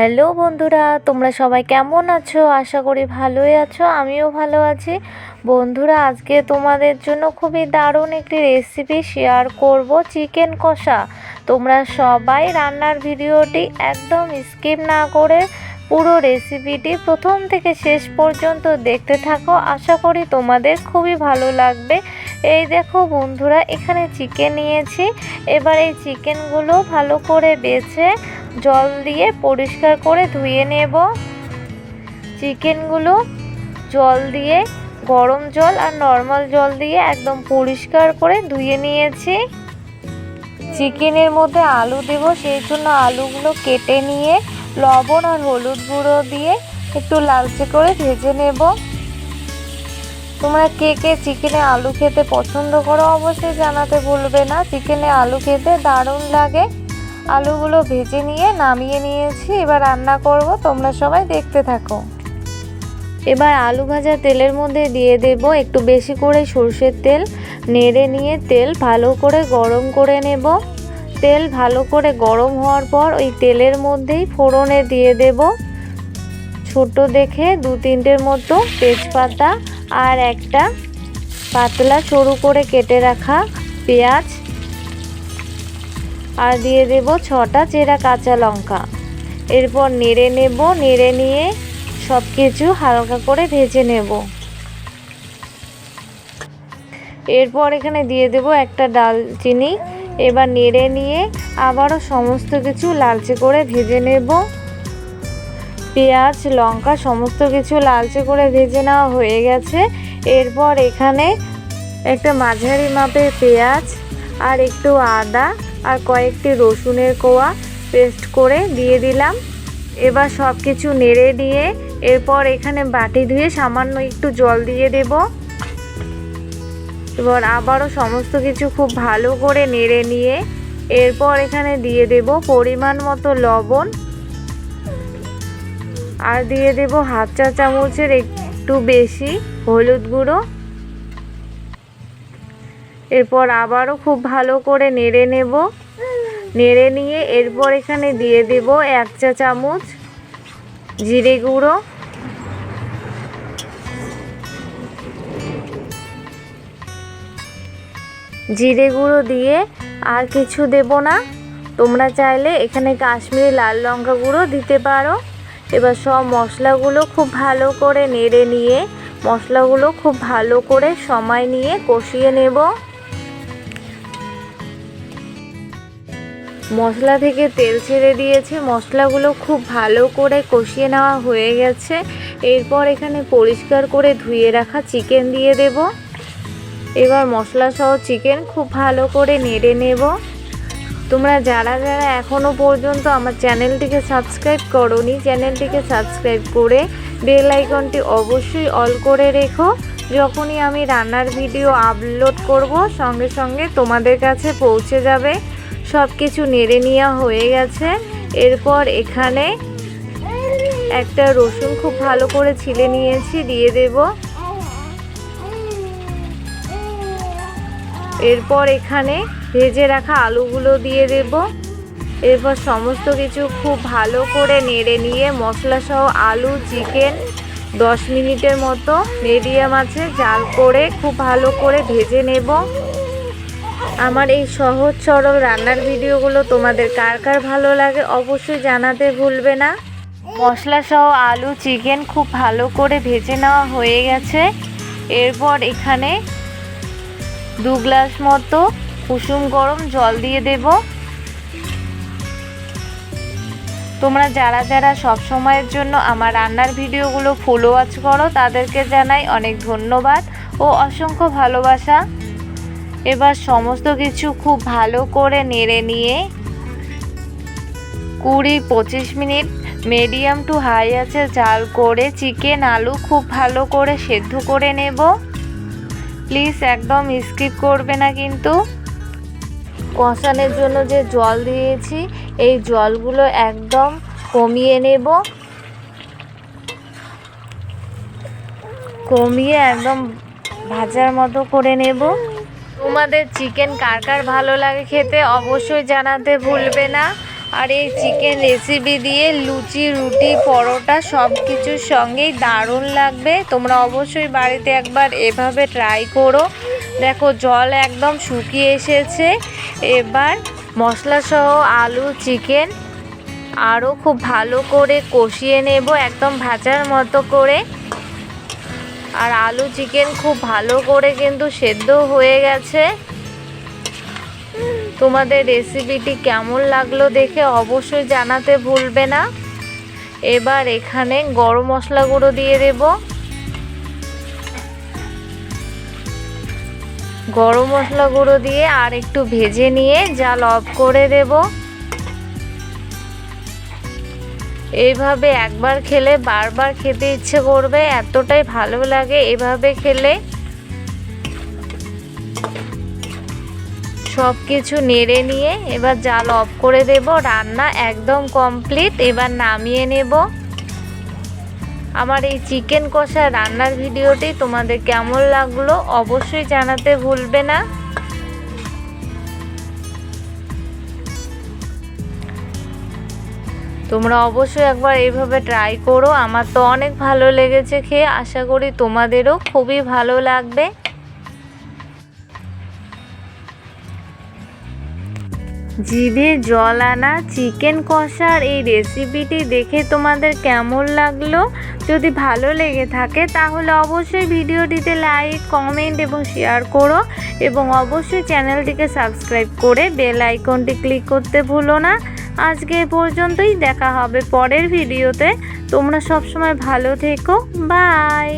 Hello বন্ধুরা, তোমরা সবাই কেমন আছো? আশা করি ভালোই আছো। আমিও ভালো আছি। বন্ধুরা, আজকে তোমাদের জন্য খুবই দারুণ একটি রেসিপি শেয়ার করব, চিকেন কষা। তোমরা সবাই রান্নার ভিডিওটি একদম স্কিপ না করে পুরো রেসিপিটি প্রথম থেকে শেষ পর্যন্ত দেখতে থাকো। আশা করি তোমাদের খুবই ভালো লাগবে। এই দেখো বন্ধুরা, এখানে চিকেন নিয়েছি। এবার এই চিকেনগুলো ভালো করে বেছে জল দিয়ে পরিষ্কার করে ধুয়ে নেব। চিকেনগুলো জল দিয়ে, গরম জল আর নর্মাল জল দিয়ে একদম পরিষ্কার করে ধুয়ে নিয়েছি। চিকেনের মধ্যে আলু দেব, সেই জন্য আলুগুলো কেটে নিয়ে লবণ আর হলুদ গুঁড়ো দিয়ে একটু লালচে করে ভেজে নেব। তোমরা কে কে চিকেনে আলু খেতে পছন্দ করো অবশ্যই জানাতে ভুলবে না। চিকেনে আলু খেতে দারুণ লাগে। আলুগুলো ভেজে নিয়ে নামিয়ে নিয়েছি। এবার রান্না করব, তোমরা সবাই দেখতে থাকো। এবার আলু ভাজা তেলের মধ্যে দিয়ে দেব একটু বেশি করে সরষের তেল। নেড়ে নিয়ে তেল ভালো করে গরম করে নেব। তেল ভালো করে গরম হওয়ার পর ওই তেলের মধ্যেই ফোড়নে দিয়ে দেব ছোট দেখে 2-3টের মতো তেজপাতা আর একটা পাতলা সরু করে কেটে রাখা পেঁয়াজ, আর দিয়ে দেব 6টা চেরা কাঁচা লঙ্কা। এরপর নেড়ে নেব। নেড়ে নিয়ে সব কিছু হালকা করে ভেজে নেব। এরপর এখানে দিয়ে দেব একটা দারচিনি। এবার নেড়ে নিয়ে আবারও সমস্ত কিছু লালচে করে ভেজে নেব। পেঁয়াজ লঙ্কা সমস্ত কিছু লালচে করে ভেজে নেওয়া হয়ে গেছে। এরপর এখানে একটা মাঝারি মাপের পেঁয়াজ আর একটু আদা আর কয়েকটি রসুনের কোয়া পেস্ট করে দিয়ে দিলাম। এবার সব কিছু নেড়ে দিয়ে এরপর এখানে বাটি ধুয়ে সামান্য একটু জল দিয়ে দেব। এবার আবারও সমস্ত কিছু খুব ভালো করে নেড়ে নিয়ে এরপর এখানে দিয়ে দেব পরিমাণ মতো লবণ, আর দিয়ে দেব 1/2 চা চামচের একটু বেশি হলুদ গুঁড়ো। এরপর আবারও খুব ভালো করে নেড়ে নেব। নেড়ে নিয়ে এরপর এখানে দিয়ে দেব 1 চা চামচ জিরে গুঁড়ো, জিরে গুঁড়ো দিয়ে আর কিছু দেব না। তোমরা চাইলে এখানে কাশ্মীরি লাল লঙ্কা গুঁড়ো দিতে পারো। এবার সব মশলাগুলো খুব ভালো করে নেড়ে নিয়ে মশলাগুলো খুব ভালো করে সময় নিয়ে কষিয়ে নেব। মশলা থেকে তেল ছেড়ে দিয়েছে, মশলাগুলো খুব ভালো করে কষিয়ে নেওয়া হয়ে গেছে। এরপর এখানে পরিষ্কার করে ধুয়ে রাখা চিকেন দিয়ে দেব। এবার মশলা সহ চিকেন খুব ভালো করে নেড়ে নেব। তোমরা যারা যারা এখনও পর্যন্ত আমার চ্যানেলটিকে সাবস্ক্রাইব করোনি, চ্যানেলটিকে সাবস্ক্রাইব করে বেল আইকনটি অবশ্যই অল করে রেখো। যখনই আমি রান্নার ভিডিও আপলোড করব সঙ্গে সঙ্গে তোমাদের কাছে পৌঁছে যাবে। সব কিছু নেড়ে নেওয়া হয়ে গেছে। এরপর এখানে একটা রসুন খুব ভালো করে ছিলে নিয়েছি, দিয়ে দেব। এরপর এখানে ভেজে রাখা আলুগুলো দিয়ে দেব। এরপর সমস্ত কিছু খুব ভালো করে নেড়ে নিয়ে মশলা সহ আলু চিকেন 10 মিনিটের মতো মিডিয়াম আঁচে জাল করে খুব ভালো করে ভেজে নেব। আমার এই সহজ সরল রান্নার ভিডিওগুলো তোমাদের কার কার ভালো লাগে অবশ্যই জানাতে ভুলবে না। মশলা সহ আলু চিকেন খুব ভালো করে ভেজে নেওয়া হয়ে গেছে। এরপর এখানে 2 গ্লাস মতো কুসুম গরম জল দিয়ে দেব। তোমরা যারা যারা সব সময়ের জন্য আমার রান্নার ভিডিওগুলো ফলো ওয়াচ করো তাদেরকে জানাই অনেক ধন্যবাদ ও অসংখ্য ভালোবাসা। এবার সমস্ত কিছু খুব ভালো করে নেড়ে নিয়ে 20-25 মিনিট মিডিয়াম টু হাই আঁচে জাল করে চিকেন আলু খুব ভালো করে সেদ্ধ করে নেব। প্লিজ একদম স্কিপ করবে না কিন্তু। কষানোর জন্য যে জল দিয়েছি এই জলগুলো একদম কমিয়ে নেব। কমিয়ে একদম ভাজার মতো করে নেব। তোমাদের চিকেন কার কার ভালো লাগে খেতে অবশ্যই জানাতে ভুলবে না। আর এই চিকেন রেসিপি দিয়ে লুচি, রুটি, পরোটা সব কিছুর সঙ্গেই দারুণ লাগবে। তোমরা অবশ্যই বাড়িতে একবার এভাবে ট্রাই করো। দেখো জল একদম শুকিয়ে এসেছে। এবার মশলা সহ আলু, চিকেন আরও খুব ভালো করে কষিয়ে নেব একদম ভাজার মতো করে। আর আলু চিকেন খুব ভালো করে কিন্তু সেদ্ধ হয়ে গেছে। তোমাদের রেসিপিটি কেমন লাগলো দেখে অবশ্যই জানাতে ভুলবে না। এবার এখানে গরম মশলা গুঁড়ো দিয়ে দেব। গরম মশলা গুঁড়ো দিয়ে আর একটু ভেজে নিয়ে জাল অফ করে দেব। এইভাবে একবার খেলে বারবার খেতে ইচ্ছে করবে, এতটাই ভালো লাগে এভাবে খেলে। সব কিছু নেড়ে নিয়ে এবার জাল অফ করে দেব। রান্না একদম কমপ্লিট। এবার নামিয়ে নেব। আমার এই চিকেন কষা রান্নার ভিডিওটি তোমাদের কেমন লাগলো অবশ্যই জানাতে ভুলবে না। তোমরা অবশ্যই একবার এইভাবে ট্রাই করো। আমার তো অনেক ভালো লেগেছে খেয়ে, আশা করি তোমাদেরও খুবই ভালো লাগবে। জিভে জল আনা চিকেন কষার এই রেসিপিটি দেখে তোমাদের কেমন লাগলো? যদি ভালো লেগে থাকে তাহলে অবশ্যই ভিডিওটিতে লাইক, কমেন্ট এবং শেয়ার করো এবং অবশ্যই চ্যানেলটিকে সাবস্ক্রাইব করে বেল আইকনটি ক্লিক করতে ভুলো না। আজকে এ পর্যন্তই, দেখা হবে পরের ভিডিওতে। তোমরা সবসময় ভালো থেকো। বাই।